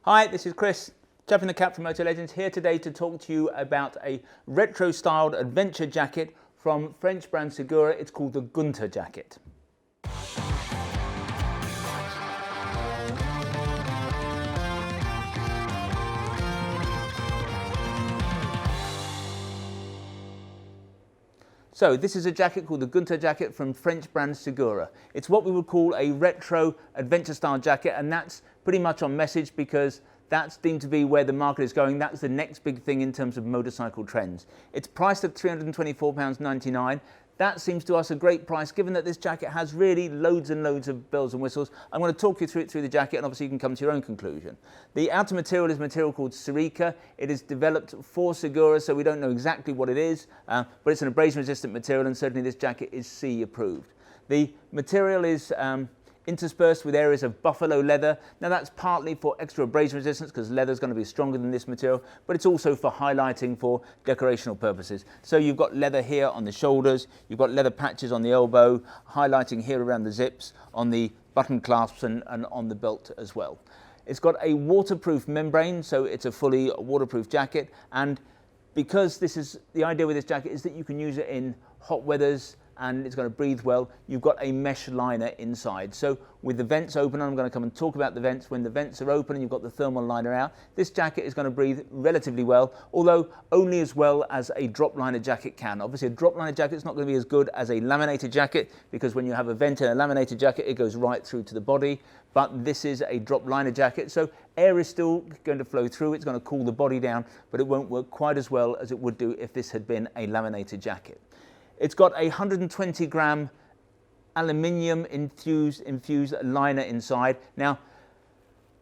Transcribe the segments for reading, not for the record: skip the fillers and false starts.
Hi, this is Chris, Chapping the Cap from Motolegends, here today to talk to you about a retro-styled adventure jacket from French brand Segura. It's called the Gunthar jacket. So this is a jacket called the Gunthar jacket from French brand Segura. It's what we would call a retro adventure style jacket, and that's pretty much on message because that's deemed to be where the market is going. That's the next big thing in terms of motorcycle trends. It's priced at £324.99. That seems to us a great price given that this jacket has really loads and loads of bells and whistles. I'm going to talk you through the jacket, and obviously you can come to your own conclusion. The outer material is material called Sirica. It is developed for Segura, so we don't know exactly what it is, but it's an abrasion resistant material, and certainly this jacket is CE approved. The material is interspersed with areas of buffalo leather. Now that's partly for extra abrasion resistance because leather is going to be stronger than this material, but it's also for highlighting for decorational purposes. So you've got leather here on the shoulders, you've got leather patches on the elbow, highlighting here around the zips, on the button clasps and on the belt as well. It's got a waterproof membrane, so it's a fully waterproof jacket, and because this is the idea with this jacket is that you can use it in hot weathers and it's going to breathe well, you've got a mesh liner inside. So with the vents open, I'm going to come and talk about the vents. When the vents are open and you've got the thermal liner out, this jacket is going to breathe relatively well, although only as well as a drop liner jacket can. Obviously a drop liner jacket is not going to be as good as a laminated jacket because when you have a vent in a laminated jacket, it goes right through to the body. But this is a drop liner jacket, so air is still going to flow through. It's going to cool the body down, but it won't work quite as well as it would do if this had been a laminated jacket. It's got a 120 gram aluminium infused liner inside. Now,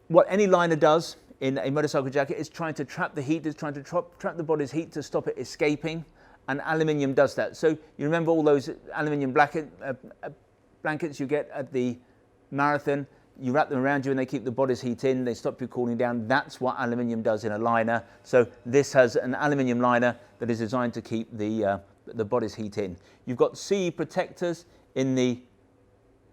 what any liner does in a motorcycle jacket is trying to trap the heat, is trying to trap the body's heat to stop it escaping, and aluminium does that. So you remember all those aluminium blankets you get at the marathon? You wrap them around you and they keep the body's heat in, they stop you cooling down. That's what aluminium does in a liner. So this has an aluminium liner that is designed to keep the body's heat in. You've got CE protectors in the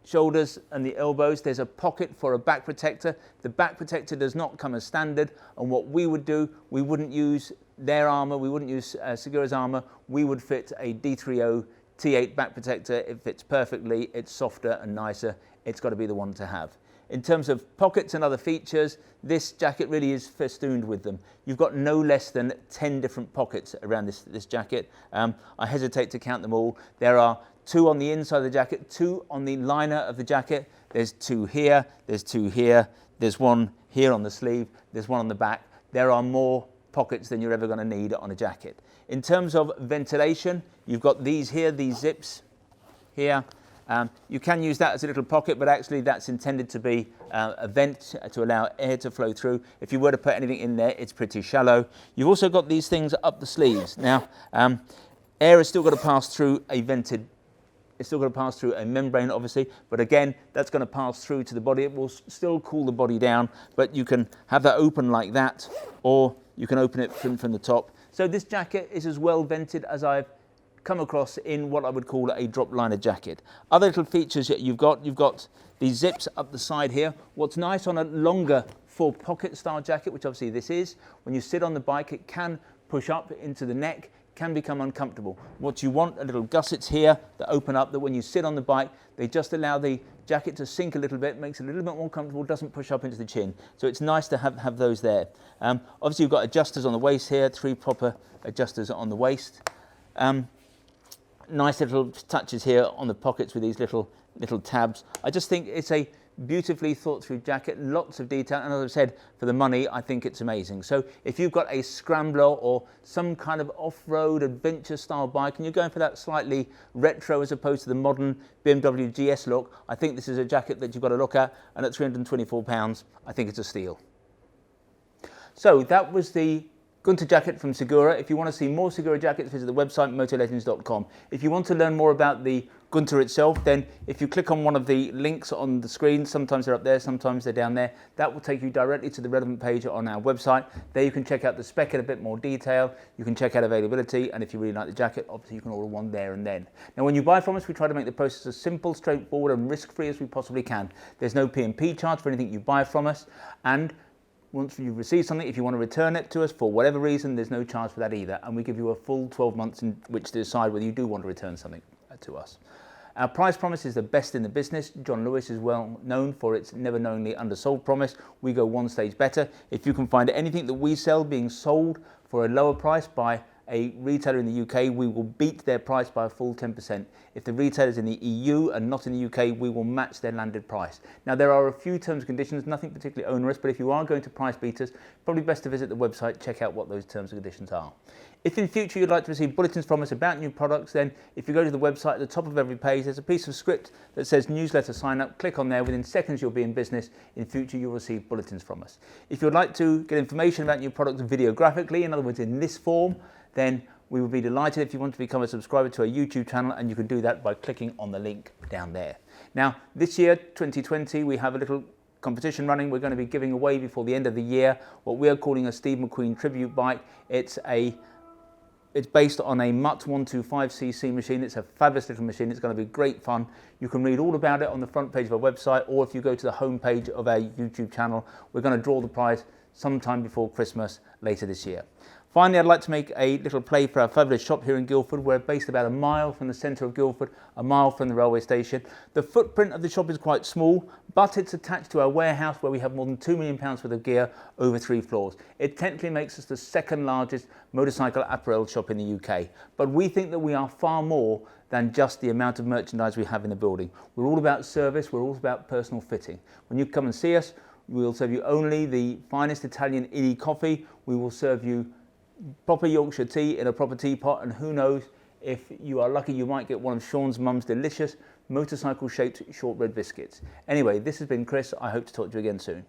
shoulders and the elbows. There's a pocket for a back protector. The back protector does not come as standard, and what we would do, we wouldn't use their armor, we wouldn't use Segura's armor, we would fit a D30 T8 back protector. It fits perfectly, it's softer and nicer. It's got to be the one to have. In terms of pockets and other features, this jacket really is festooned with them. You've got no less than 10 different pockets around this jacket. I hesitate to count them all. There are 2 on the inside of the jacket, 2 on the liner of the jacket. There's 2 here, there's 2 here, there's 1 here on the sleeve, there's 1 on the back. There are more pockets than you're ever going to need on a jacket. In terms of ventilation, you've got these here, these zips here. You can use that as a little pocket, but actually that's intended to be a vent to allow air to flow through. If you were to put anything in there, it's pretty shallow. You've also got these things up the sleeves. Now, air has still got to pass through a vented, it's still got to pass through a membrane, obviously, but again, that's going to pass through to the body. It will still cool the body down, but you can have that open like that, or you can open it from the top. So this jacket is as well vented as I've come across in what I would call a drop liner jacket. Other little features that you've got these zips up the side here. What's nice on a longer 4-pocket style jacket, which obviously this is, when you sit on the bike, it can push up into the neck, can become uncomfortable. What you want are little gussets here that open up, that when you sit on the bike, they just allow the jacket to sink a little bit, makes it a little bit more comfortable, doesn't push up into the chin. So it's nice to have those there. Obviously you've got adjusters on the waist here, 3 proper adjusters on the waist. Nice little touches here on the pockets with these little tabs. I just think it's a beautifully thought through jacket, lots of detail, and as I've said, for the money, I think it's amazing. So if you've got a scrambler or some kind of off-road adventure style bike and you're going for that slightly retro as opposed to the modern BMW GS look, I think this is a jacket that you've got to look at, and at £324, I think it's a steal. So that was the Gunthar jacket from Segura. If you want to see more Segura jackets, visit the website motolegends.com. If you want to learn more about the Gunthar itself, then if you click on one of the links on the screen, sometimes they're up there, sometimes they're down there, that will take you directly to the relevant page on our website. There you can check out the spec in a bit more detail, you can check out availability, and if you really like the jacket, obviously you can order one there and then. Now when you buy from us, we try to make the process as simple, straightforward and risk-free as we possibly can. There's no P&P charge for anything you buy from us, and once you've received something, if you want to return it to us for whatever reason, there's no charge for that either. And we give you a full 12 months in which to decide whether you do want to return something to us. Our price promise is the best in the business. John Lewis is well known for its never knowingly undersold promise. We go one stage better. If you can find anything that we sell being sold for a lower price by a retailer in the UK, we will beat their price by a full 10%. If the retailer is in the EU and not in the UK, we will match their landed price. Now, there are a few terms and conditions, nothing particularly onerous, but if you are going to price beaters, probably best to visit the website, check out what those terms and conditions are. If in future you'd like to receive bulletins from us about new products, then if you go to the website, at the top of every page, there's a piece of script that says newsletter sign up. Click on there. Within seconds, you'll be in business. In future, you'll receive bulletins from us. If you'd like to get information about new products videographically, in other words, in this form, then we would be delighted if you want to become a subscriber to our YouTube channel, and you can do that by clicking on the link down there. Now, this year, 2020, we have a little competition running. We're going to be giving away before the end of the year what we are calling a Steve McQueen tribute bike. It's based on a Mutt 125cc machine. It's a fabulous little machine. It's going to be great fun. You can read all about it on the front page of our website, or if you go to the home page of our YouTube channel, we're going to draw the prize sometime before Christmas later this year. Finally, I'd like to make a little play for our fabulous shop here in Guildford. We're based about a mile from the centre of Guildford, a mile from the railway station. The footprint of the shop is quite small, but it's attached to our warehouse where we have more than £2 million worth of gear over 3 floors. It technically makes us the second largest motorcycle apparel shop in the UK. But we think that we are far more than just the amount of merchandise we have in the building. We're all about service, we're all about personal fitting. When you come and see us, we'll serve you only the finest Italian Illy coffee. We will serve you proper Yorkshire tea in a proper teapot, and who knows, if you are lucky, you might get one of Sean's mum's delicious motorcycle shaped shortbread biscuits. Anyway, this has been Chris. I hope to talk to you again soon.